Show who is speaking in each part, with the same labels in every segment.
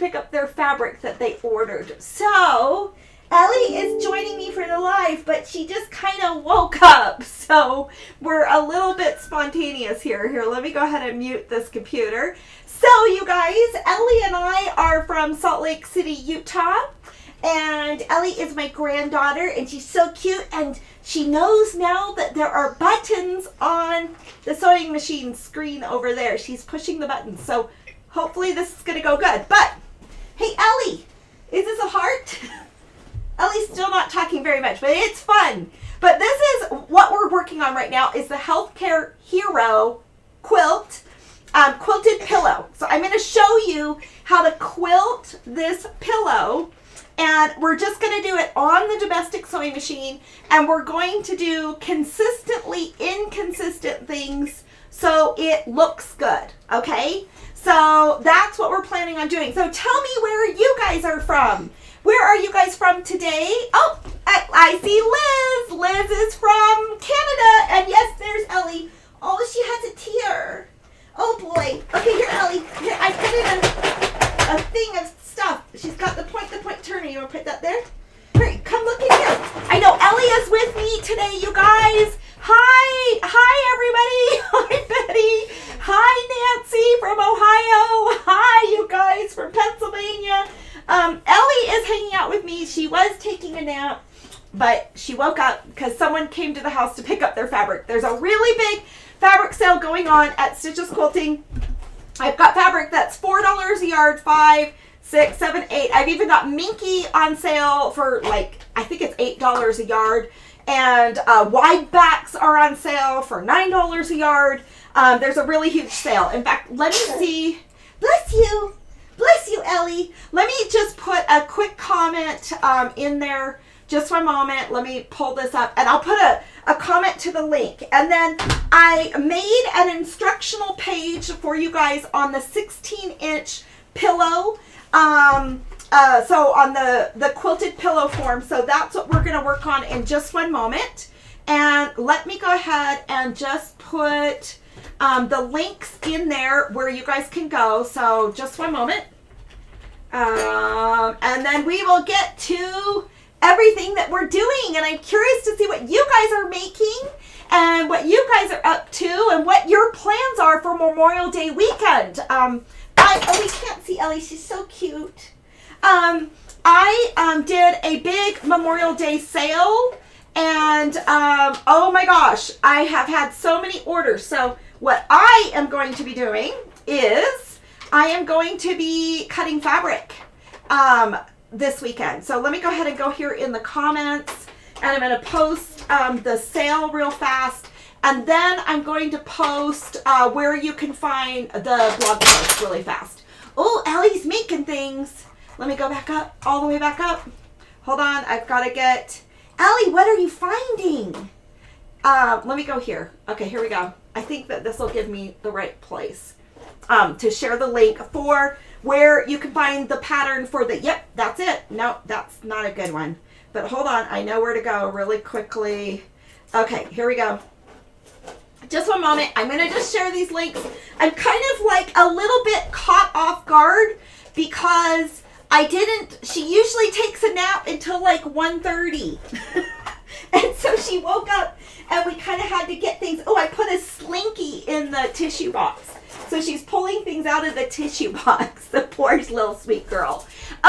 Speaker 1: pick up their fabric that they ordered. So Ellie is joining me for the live, but she just kind of woke up. So we're a little bit spontaneous here. Here, let me go ahead and mute this computer. So you guys, Ellie and I are from Salt Lake City, Utah. And Ellie is my granddaughter, and she's so cute, and she knows now that there are buttons on the sewing machine screen over there. She's pushing the buttons, so hopefully this is going to go good. But, hey Ellie, is this a heart? Ellie's still not talking very much, but it's fun. But this is what we're working on right now, is the Healthcare Hero quilt, quilted pillow. So I'm going to show you how to quilt this pillow. And we're just going to do it on the domestic sewing machine, and we're going to do consistently inconsistent things so it looks good, okay? So that's what we're planning on doing. So tell me where you guys are from. Where are you guys from today? Oh, I see Liz. Liz is from Canada, and yes, there's Ellie. Oh, she has a tear. Oh boy. Okay, here, Ellie. Here, I put in a thing of stuff. She's got the point turner. You want to put that there? Hurry, come look in here. I know Ellie is with me today, you guys. Hi everybody. Hi Betty. Hi Nancy from Ohio. Hi you guys from Pennsylvania. Ellie is hanging out with me. She was taking a nap, but she woke up because someone came to the house to pick up their fabric. There's a really big fabric sale going on at Stitches Quilting. I've got fabric that's $4 a yard, 5, 6, 7, 8. I've even got Minky on sale for like, I think it's $8 a yard. And wide backs are on sale for $9 a yard. There's a really huge sale. In fact, let me see. Bless you. Bless you, Ellie. Let me just put a quick comment in there. Just one moment. Let me pull this up. And I'll put a comment to the link. And then I made an instructional page for you guys on the 16-inch pillow. So on the quilted pillow form. So that's what we're going to work on in just one moment. And let me go ahead and just put the links in there where you guys can go. So just one moment. And then we will get to everything that we're doing. And I'm curious to see what you guys are making and what you guys are up to and what your plans are for Memorial Day weekend. We can't see Ellie. She's so cute. I did a big Memorial Day sale, and oh my gosh, I have had so many orders. So what I am going to be doing is I am going to be cutting fabric this weekend. So let me go ahead and go here in the comments, and I'm going to post the sale real fast. And then I'm going to post where you can find the blog post really fast. Oh, Ellie's making things. Let me go back up, all the way back up. Hold on, I've got to get... Ellie, what are you finding? Let me go here. Okay, here we go. I think that this will give me the right place to share the link for where you can find the pattern for the... Yep, that's it. No, that's not a good one. But hold on, I know where to go really quickly. Okay, here we go. Just one moment. I'm going to just share these links. I'm kind of like a little bit caught off guard because she usually takes a nap until like 1:30. And so she woke up and we kind of had to get things. Oh, I put a slinky in the tissue box. So she's pulling things out of the tissue box. The poor little sweet girl.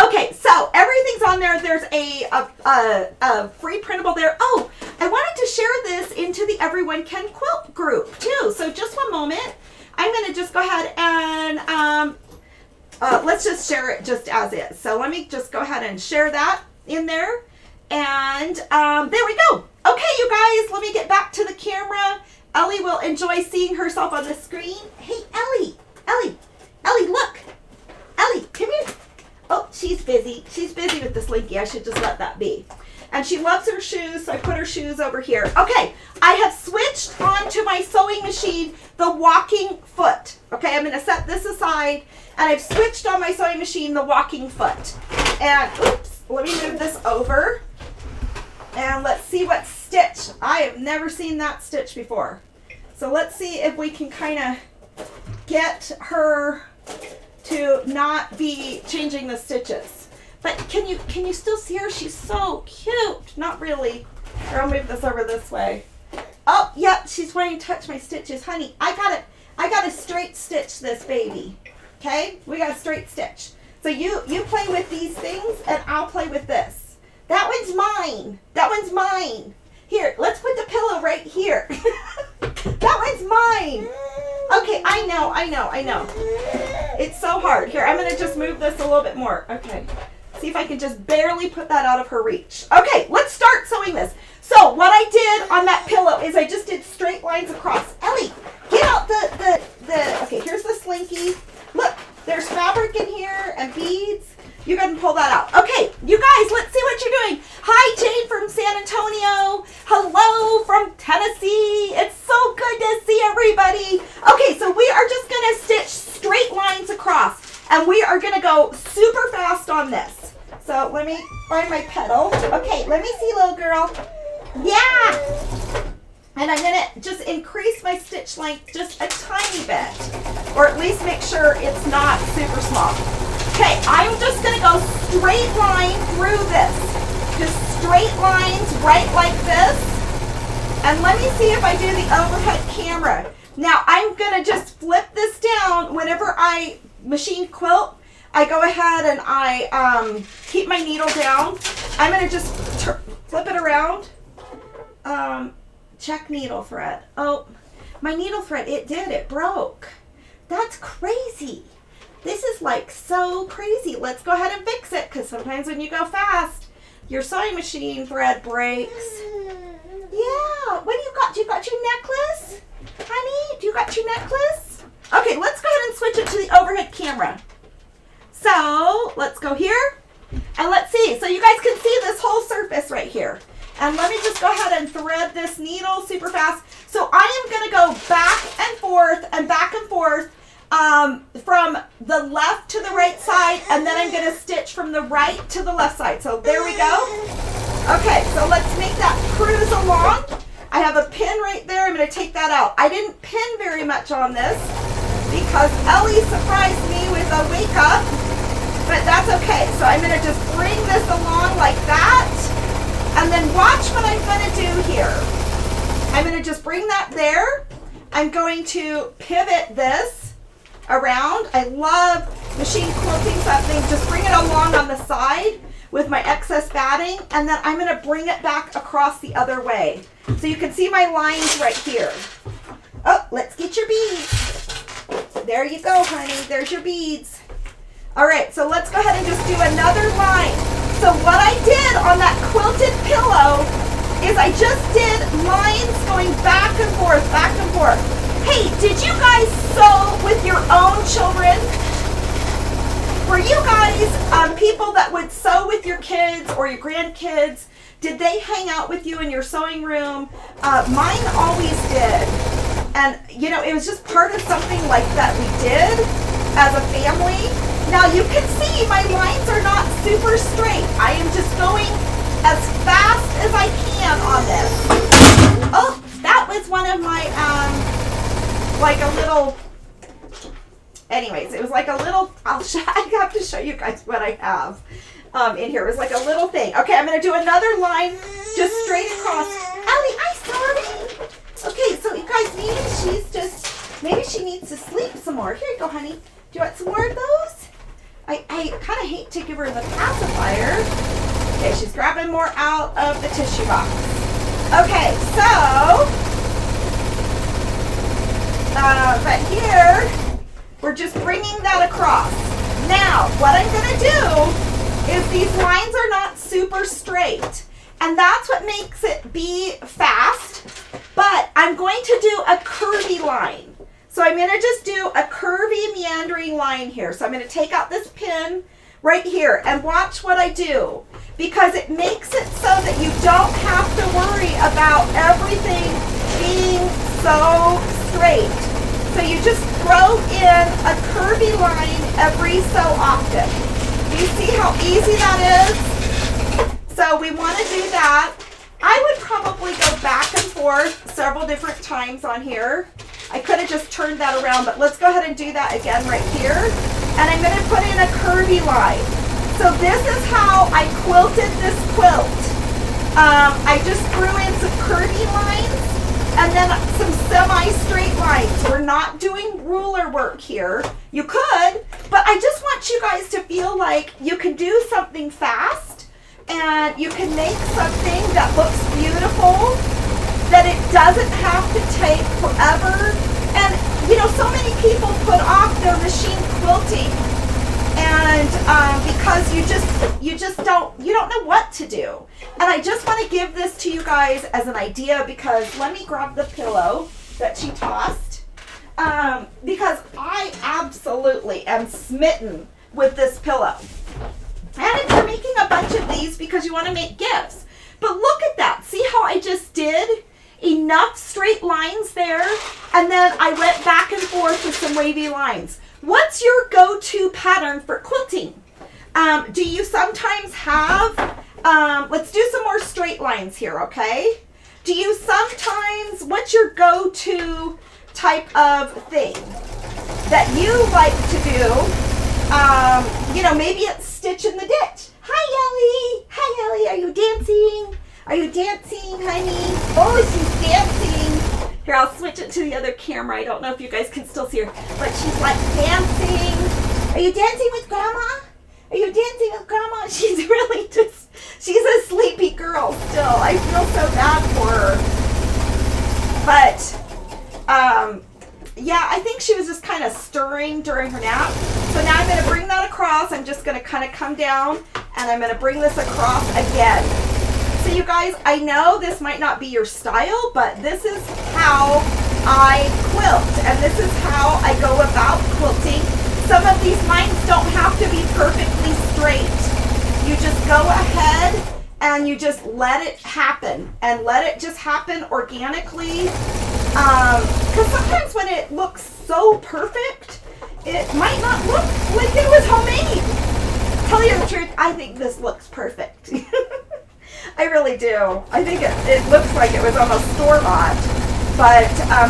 Speaker 1: Okay, so everything's on there. There's a free printable there. Oh, I wanted to share this into the Everyone Can Quilt group too. So just one moment. I'm going to just go ahead and let's just share it just as is. So let me just go ahead and share that in there. And there we go. Okay, you guys, let me get back to the camera. Ellie will enjoy seeing herself on the screen. Hey, Ellie, look. Ellie, come here. Oh, she's busy. She's busy with the slinky. I should just let that be. And she loves her shoes, so I put her shoes over here. Okay, I have switched onto my sewing machine the walking foot. Okay, I'm going to set this aside, and I've switched on my sewing machine the walking foot. And, oops, let me move this over. And let's see what stitch. I have never seen that stitch before. So let's see if we can kind of get her to not be changing the stitches. But can you still see her? She's so cute. Not really. Here, I'll move this over this way. Oh, yep, she's wanting to touch my stitches. Honey, I gotta straight stitch this baby. Okay? We got a straight stitch. So you play with these things and I'll play with this. That one's mine. That one's mine. Here, let's put the pillow right here. That one's mine. Okay, I know. It's so hard. Here, I'm gonna just move this a little bit more. Okay. See if I can just barely put that out of her reach. Okay, let's start sewing this. So what I did on that pillow is I just did straight lines across. Ellie, get out okay, here's the slinky. Look, there's fabric in here and beads. You go ahead and pull that out. Okay, you guys, let's see what you're doing. Hi, Jane from San Antonio. Hello from Tennessee. It's so good to see everybody. Okay, so we are just gonna stitch straight lines across and we are gonna go super fast on this. So let me find my pedal. Okay, let me see, little girl. Yeah! And I'm gonna just increase my stitch length just a tiny bit, or at least make sure it's not super small. Okay, I'm just gonna go straight line through this. Just straight lines right like this. And let me see if I do the overhead camera. Now I'm gonna just flip this down whenever I machine quilt. I go ahead and I keep my needle down. I'm gonna just flip it around. Check needle thread. Oh, my needle thread, it broke. That's crazy. This is like so crazy. Let's go ahead and fix it because sometimes when you go fast, your sewing machine thread breaks. Yeah, what do you got? Do you got your necklace? Honey, do you got your necklace? Okay, let's go ahead and switch it to the overhead camera. So let's go here and let's see. So you guys can see this whole surface right here. And let me just go ahead and thread this needle super fast. So I am going to go back and forth from the left to the right side, and then I'm going to stitch from the right to the left side. So there we go. Okay, so let's make that cruise along. I have a pin right there. I'm going to take that out. I didn't pin very much on this because Ellie surprised me with a wake up, but that's okay. So I'm going to just bring this along like that. And then watch what I'm going to do here. I'm going to just bring that there. I'm going to pivot this around. I love machine quilting something. Just bring it along on the side with my excess batting. And then I'm going to bring it back across the other way. So you can see my lines right here. Oh, let's get your beads. There you go, honey. There's your beads. All right, so let's go ahead and just do another line. So what I did on that quilted pillow is I just did lines going back and forth, back and forth. Hey, did you guys sew with your own children? Were you guys people that would sew with your kids or your grandkids? Did they hang out with you in your sewing room? Mine always did. And, you know, it was just part of something like that we did as a family. Now you can see my lines are not super straight. I am just going as fast as I can on this. Oh, that was one of my, like a little, anyways, it was like a little, I have to show you guys what I have in here. It was like a little thing. Okay, I'm going to do another line just straight across. Ellie, I'm sorry. Okay, so you guys, maybe she needs to sleep some more. Here you go, honey. Do you want some more of those? I kind of hate to give her the pacifier. Okay, she's grabbing more out of the tissue box. Okay, so, but here, we're just bringing that across. Now, what I'm going to do is these lines are not super straight. And that's what makes it be fast. But I'm going to do a curvy line. So I'm going to just do a curvy meandering line here. So I'm going to take out this pin right here and watch what I do, because it makes it so that you don't have to worry about everything being so straight. So you just throw in a curvy line every so often. You see how easy that is? So we want to do that. I would probably go back and forth several different times on here. I could have just turned that around, but let's go ahead and do that again right here. and I'm going to put in a curvy line. So this is how I quilted this quilt. I just threw in some curvy lines and then some semi-straight lines. We're not doing ruler work here. You could, but I just want you guys to feel like you can do something fast and you can make something that looks beautiful, that it doesn't have to take forever. And you know, so many people put off their machine quilting, and because you don't know what to do. And I just want to give this to you guys as an idea, because let me grab the pillow that she tossed, because I absolutely am smitten with this pillow. And if you're making a bunch of these because you want to make gifts, but look at that. See how I just did enough straight lines there, and then I went back and forth with some wavy lines. What's your go-to pattern for quilting? Do you sometimes have, let's do some more straight lines here, okay? Do you sometimes, what's your go-to type of thing that you like to do? You know, maybe it's stitch in the ditch. Hi, Ellie. Hi, Ellie. Are you dancing? Are you dancing, honey? Oh, she's dancing. Here, I'll switch it to the other camera. I don't know if you guys can still see her, but she's like dancing. Are you dancing with Grandma? Are you dancing with Grandma? She's really just, she's a sleepy girl still. I feel so bad for her. But, yeah, I think she was just kind of stirring during her nap. So now I'm going to bring that across. I'm just going to kind of come down, and I'm going to bring this across again. So you guys, I know this might not be your style, but this is how I quilt, and this is how I go about quilting. Some of these lines don't have to be perfectly straight. You just go ahead and you just let it happen, and let it just happen organically. Because sometimes when it looks so perfect, it might not look like it was homemade. Tell you the truth, I think this looks perfect. I really do. I think it looks like it was almost store-bought, but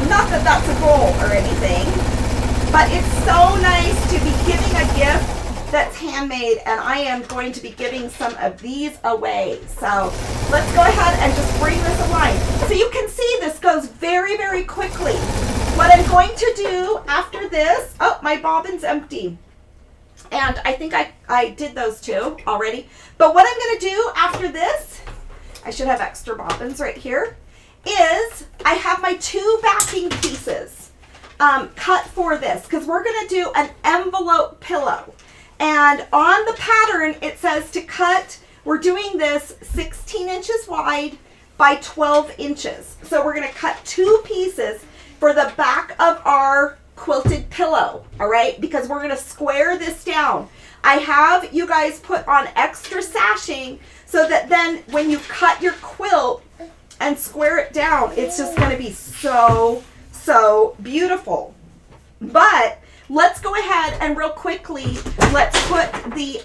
Speaker 1: not that that's a goal or anything. But it's so nice to be giving a gift that's handmade, and I am going to be giving some of these away. So let's go ahead and just bring this aligned. So you can see this goes very, very quickly. What I'm going to do after this, oh, my bobbin's empty. And I think I did those two already. But what I'm going to do after this, I should have extra bobbins right here, is I have my two backing pieces cut for this, because we're going to do an envelope pillow. And on the pattern, it says to cut, we're doing this 16 inches wide by 12 inches. So we're going to cut two pieces for the back of our quilted pillow, all right? Because we're going to square this down. I have you guys put on extra sashing so that then when you cut your quilt and square it down, it's just going to be so, so beautiful. But let's go ahead and real quickly, let's put the,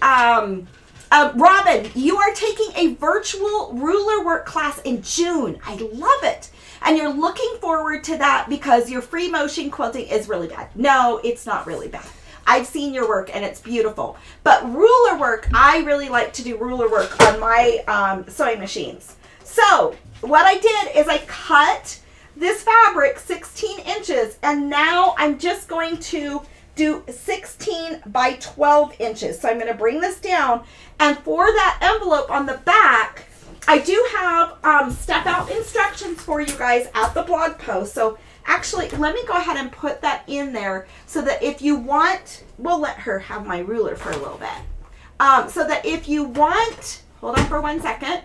Speaker 1: Robin, you are taking a virtual ruler work class in June. I love it. And you're looking forward to that because your free motion quilting is really bad. No, it's not really bad. I've seen your work and it's beautiful. But ruler work, I really like to do ruler work on my sewing machines. So what I did is I cut this fabric 16 inches, and now I'm just going to do 16 by 12 inches. So I'm going to bring this down, and for that envelope on the back, I do have step out instructions for you guys at the blog post. So actually, let me go ahead and put that in there so that if you want, we'll let her have my ruler for a little bit. So that if you want, hold on for 1 second.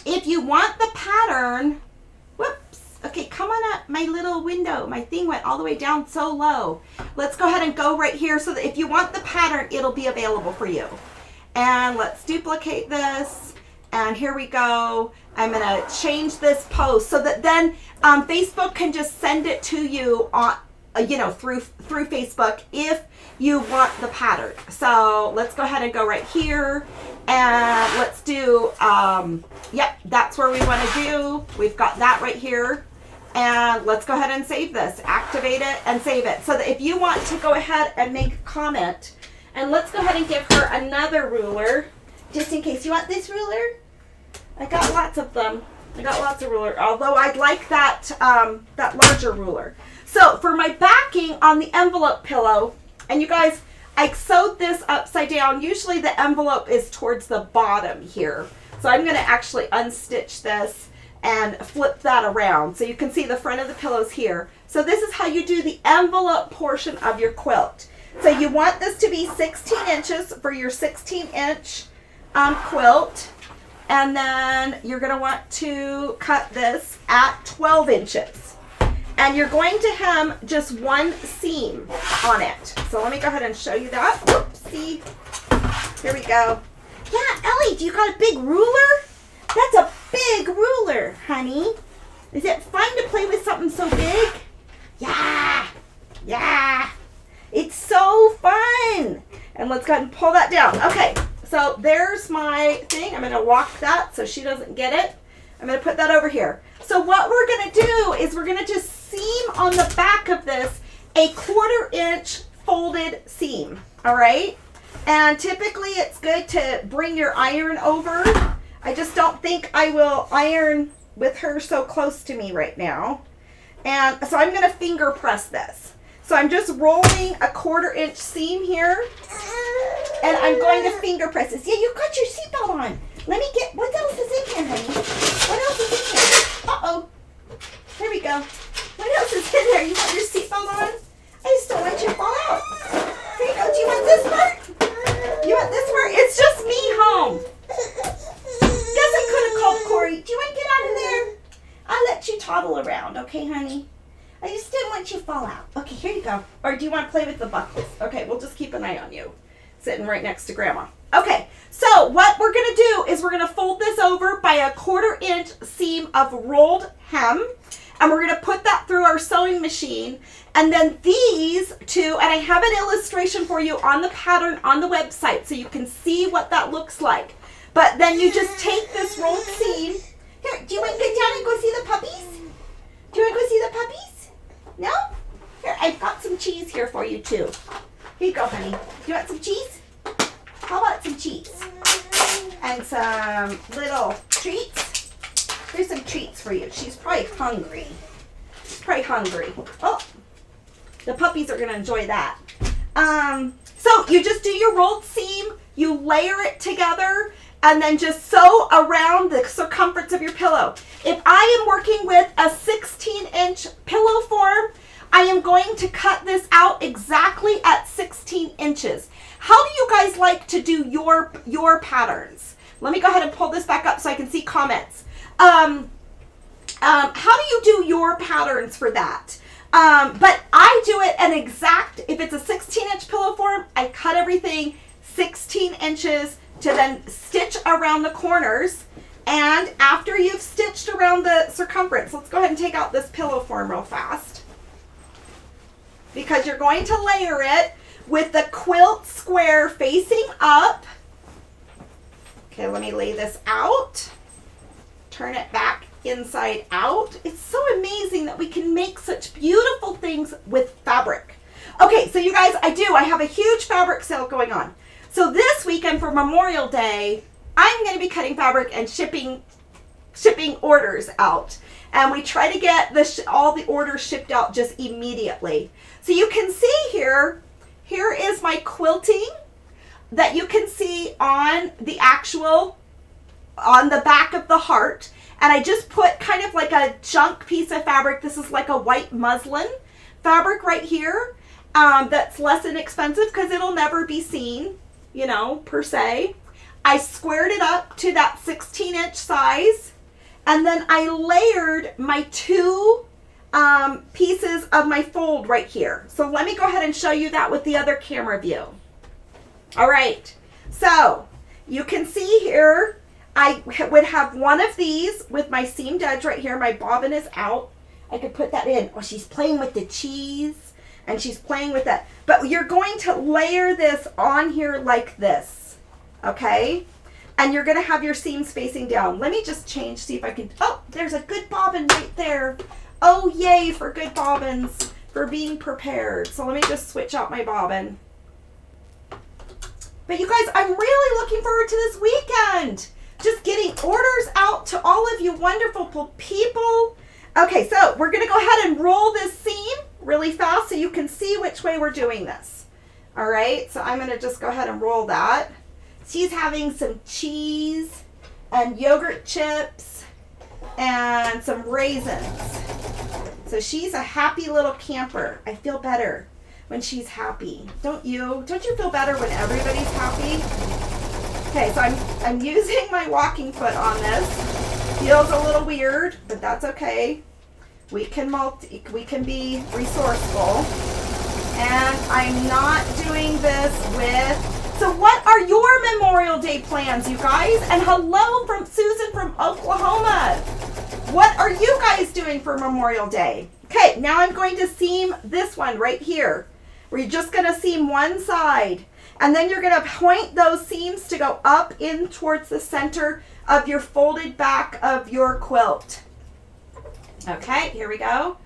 Speaker 1: If you want the pattern, whoops, okay, come on up, my little window. My thing went all the way down so low. Let's go ahead and go right here so that if you want the pattern, it'll be available for you. And let's duplicate this. And here we go. I'm going to change this post so that then Facebook can just send it to you on, through Facebook if you want the pattern. So let's go ahead and go right here, and let's do, yep, that's where we want to do. We've got that right here. And let's go ahead and save this. Activate it and save it. So that if you want to go ahead and make a comment, and let's go ahead and give her another ruler, just in case. You want this ruler? I got lots of them. I got lots of ruler, although I'd like that, that larger ruler. So for my backing on the envelope pillow, and you guys, I sewed this upside down. Usually the envelope is towards the bottom here. So I'm going to actually unstitch this and flip that around so you can see the front of the pillows here. So this is how you do the envelope portion of your quilt. So you want this to be 16 inches for your 16-inch quilt. And then you're going to want to cut this at 12 inches. And you're going to hem just one seam on it. So let me go ahead and show you that. Oopsie. Here we go. Yeah, Ellie, do you got a big ruler? That's a big ruler, honey. Is it fun to play with something so big? Yeah. Yeah. It's so fun. And let's go ahead and pull that down. Okay, so there's my thing. I'm going to walk that so she doesn't get it. I'm going to put that over here. So what we're going to do is we're going to just seam on the back of this a 1/4 inch folded seam. All right. And typically it's good to bring your iron over. I just don't think I will iron with her so close to me right now. And so I'm going to finger press this. So I'm just rolling a 1/4 inch seam here. And I'm going to finger press this. Yeah, you've got your seatbelt on. Let me get, what else is in here, honey? What else is in here? Uh-oh. There we go. What else is in there? You want your seatbelt on? I just don't want you to fall out. There you go. Do you want this part? You want this part? It's just me home. Guess I could have called Corey. Do you want to get out of there? I'll let you toddle around, okay, honey? I just didn't want you to fall out. Okay, here you go. Or do you want to play with the buckles? Okay, we'll just keep an eye on you. Sitting right next to Grandma. Okay, so what we're going to do is we're going to fold this over by a 1/4 inch seam of rolled hem. And we're going to put that through our sewing machine. And then these two, and I have an illustration for you on the pattern on the website so you can see what that looks like. But then you just take this rolled seam. Here, do you want to get down and go see the puppies? Do you want to go see the puppies? No? Here, I've got some cheese here for you too. Here you go, honey. Do you want some cheese? How about some cheese? And some little treats. There's some treats for you. She's probably hungry. She's probably hungry. Oh, the puppies are going to enjoy that. So you just do your rolled seam, you layer it together, and then just sew around the circumference of your pillow. If I am working with a 16-inch pillow form, I am going to cut this out exactly at 16 inches. How do you guys like to do your patterns? Let me go ahead and pull this back up so I can see comments. How do you do your patterns for that? But I do it an exact, if it's a 16-inch pillow form, I cut everything 16 inches to then stitch around the corners. And after you've stitched around the circumference, let's go ahead and take out this pillow form real fast. Because you're going to layer it with the quilt square facing up. Okay, let me lay this out. Turn it back inside out. It's so amazing that we can make such beautiful things with fabric. Okay, so you guys, I have a huge fabric sale going on. So this weekend for Memorial Day, I'm going to be cutting fabric and shipping orders out. And we try to get all the orders shipped out just immediately. So you can see here is my quilting that you can see on the back of the heart. And I just put kind of like a junk piece of fabric. This is like a white muslin fabric right here. That's less inexpensive because it'll never be seen, you know, per se. I squared it up to that 16-inch size. And then I layered my two pieces of my fold right here. So let me go ahead and show you that with the other camera view. All right. So you can see here, I would have one of these with my seamed edge right here. My bobbin is out. I could put that in. Oh, she's playing with the cheese and she's playing with that. But you're going to layer this on here like this. Okay? And you're going to have your seams facing down. Let me just change, see if I can, oh, there's a good bobbin right there. Oh, yay for good bobbins, for being prepared. So let me just switch out my bobbin. But you guys, I'm really looking forward to this weekend. Just getting orders out to all of you wonderful people. Okay, so we're going to go ahead and roll this seam really fast so you can see which way we're doing this. All right, so I'm going to just go ahead and roll that. She's having some cheese and yogurt chips and some raisins. So she's a happy little camper. I feel better when she's happy. Don't you? Don't you feel better when everybody's happy? Okay, so I'm using my walking foot on this. Feels a little weird, but that's okay. We can be resourceful. And I'm not doing this with... So what are your Memorial Day plans, you guys? And hello from Susan from Oklahoma. What are you guys doing for Memorial Day? Okay, now I'm going to seam this one right here. We're just going to seam one side. And then you're going to point those seams to go up in towards the center of your folded back of your quilt. Okay, here we go.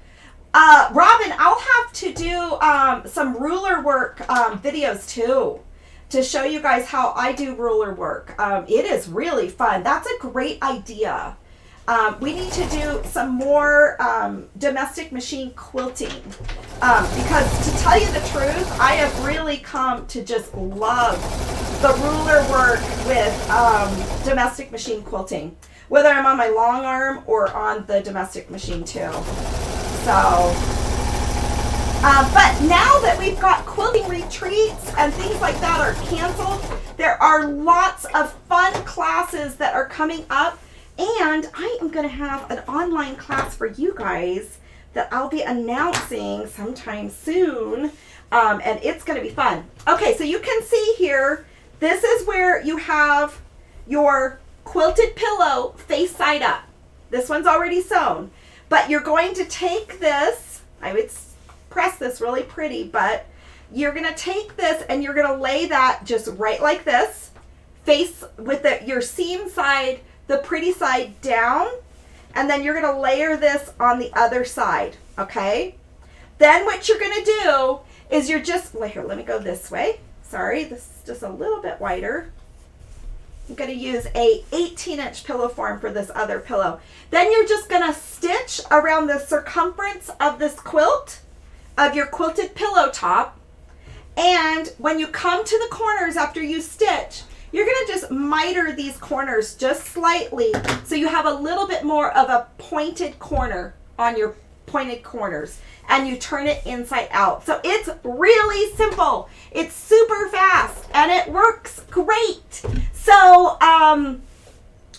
Speaker 1: Robin, I'll have to do some ruler work videos too to show you guys how I do ruler work. It is really fun. That's a great idea. We need to do some more domestic machine quilting because to tell you the truth, I have really come to just love the ruler work with domestic machine quilting, whether I'm on my long arm or on the domestic machine too. So, but now that we've got quilting retreats and things like that are canceled, there are lots of fun classes that are coming up. And I am going to have an online class for you guys that I'll be announcing sometime soon. And it's going to be fun. Okay, so you can see here, this is where you have your quilted pillow face side up. This one's already sewn. But you're going to take this, I would press this really pretty, but you're going to take this and you're going to lay that just right like this, face with your seam side, the pretty side down, and then you're going to layer this on the other side, okay? Then what you're going to do is you're just, here, let me go this way. Sorry, this is just a little bit wider. I'm going to use a 18-inch pillow form for this other pillow. Then you're just going to stitch around the circumference of this quilt, of your quilted pillow top, and when you come to the corners after you stitch, you're going to just miter these corners just slightly so you have a little bit more of a pointed corner on your pointed corners, and you turn it inside out. So it's really simple. It's super fast and it works great. So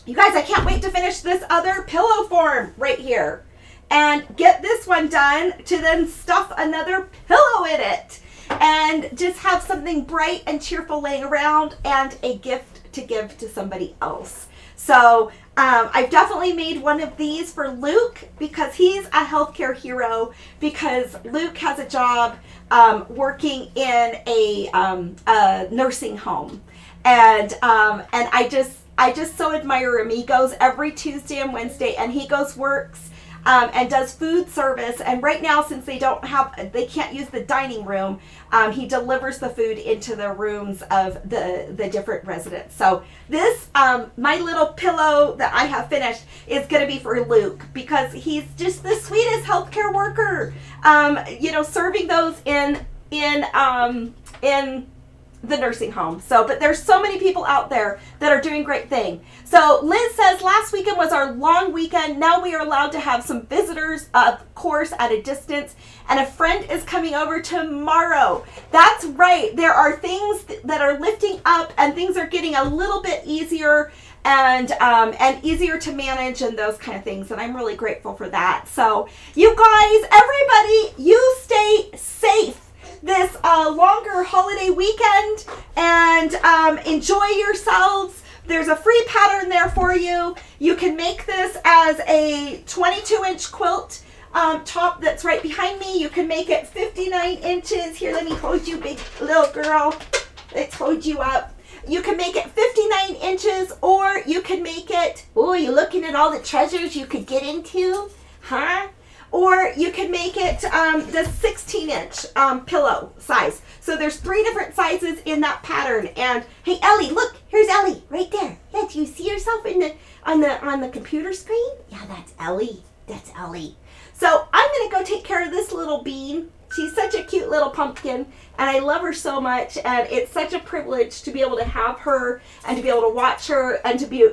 Speaker 1: you guys, I can't wait to finish this other pillow form right here and get this one done to then stuff another pillow in it and just have something bright and cheerful laying around and a gift to give to somebody else. So I've definitely made one of these for Luke because he's a healthcare hero, because Luke has a job working in a nursing home. And I just so admire him. He goes every Tuesday and Wednesday, and he works and does food service. And right now, since they can't use the dining room, he delivers the food into the rooms of the different residents. So this, my little pillow that I have finished is going to be for Luke because he's just the sweetest healthcare worker. Serving those in the nursing home. But there's so many people out there that are doing great things. So Liz says, last weekend was our long weekend. Now we are allowed to have some visitors, of course, at a distance. And a friend is coming over tomorrow. That's right. There are things that are lifting up and things are getting a little bit easier and easier to manage and those kind of things. And I'm really grateful for that. So you guys, everybody, you stay safe this longer holiday weekend and enjoy yourselves. There's a free pattern there for you. You can make this as a 22-inch quilt top that's right behind me. You can make it 59 inches. Here, let me hold you, big little girl. Let's hold you up. You can make it 59 inches, or you can make it, oh, you're looking at all the treasures you could get into, huh? or you can make it the 16-inch pillow size. So there's 3 different sizes in that pattern. And hey, Ellie, look, here's Ellie right there. Yeah, do you see yourself on the computer screen? Yeah, that's Ellie. That's Ellie. So I'm gonna go take care of this little bean. She's such a cute little pumpkin, and I love her so much, and it's such a privilege to be able to have her and to be able to watch her and to be,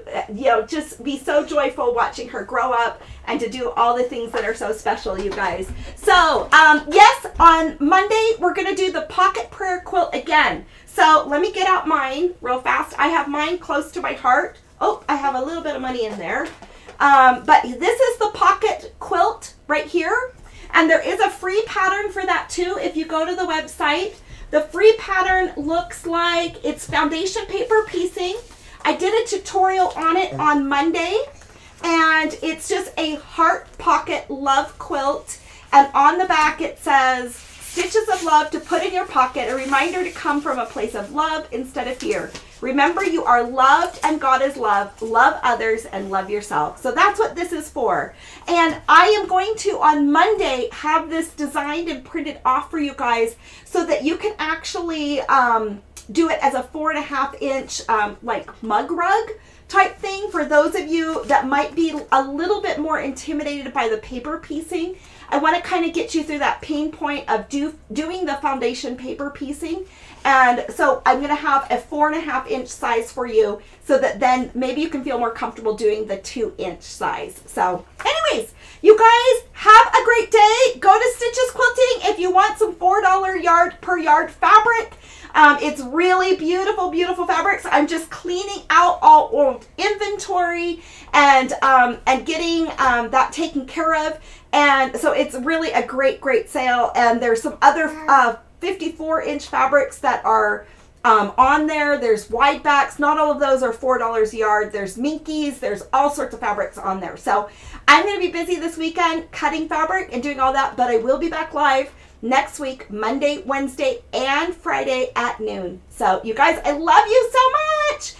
Speaker 1: just be so joyful watching her grow up and to do all the things that are so special, you guys. So, yes, on Monday, we're going to do the pocket prayer quilt again. So let me get out mine real fast. I have mine close to my heart. Oh, I have a little bit of money in there. But this is the pocket quilt right here. And there is a free pattern for that too if you go to the website. The free pattern looks like it's foundation paper piecing. I did a tutorial on it on Monday, and it's just a heart pocket love quilt. And on the back it says, stitches of love to put in your pocket, a reminder to come from a place of love instead of fear. Remember, you are loved and God is love. Love others and love yourself. So that's what this is for. And I am going to, on Monday, have this designed and printed off for you guys so that you can actually do it as a 4.5-inch like mug rug type thing for those of you that might be a little bit more intimidated by the paper piecing. I want to kind of get you through that pain point of doing the foundation paper piecing. And so I'm going to have a 4.5-inch size for you so that then maybe you can feel more comfortable doing the 2-inch size. So anyways, you guys have a great day. Go to Stitches Quilting if you want some $4 per yard fabric. It's really beautiful, beautiful fabrics. I'm just cleaning out all old inventory and getting that taken care of. And so it's really a great, great sale. And there's some other 54-inch fabrics that are on there. There's wide backs. Not all of those are $4 a yard. There's minkies. There's all sorts of fabrics on there. So I'm going to be busy this weekend cutting fabric and doing all that, but I will be back live next week, Monday, Wednesday, and Friday at noon. So you guys, I love you so much.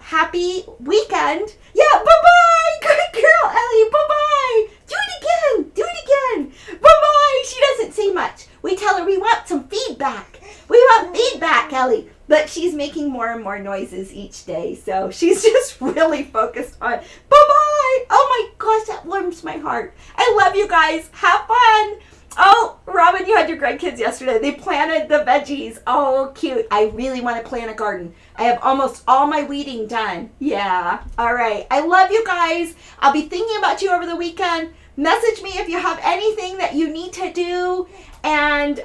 Speaker 1: Happy weekend. Yeah, bye-bye. Good girl, Ellie. Bye-bye. Do it again. Do it again. Bye-bye. She doesn't say much. We tell her we want some feedback. We want feedback, Ellie. But she's making more and more noises each day. So she's just really focused on bye-bye. Oh my gosh, that warms my heart. I love you guys. Have fun. Oh, Robin, you had your grandkids yesterday. They planted the veggies. Oh, cute. I really want to plant a garden. I have almost all my weeding done. Yeah. All right. I love you guys. I'll be thinking about you over the weekend. Message me if you have anything that you need to do. And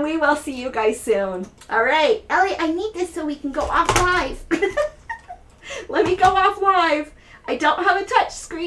Speaker 1: we will see you guys soon. All right. Ellie, I need this so we can go off live. Let me go off live. I don't have a touch screen.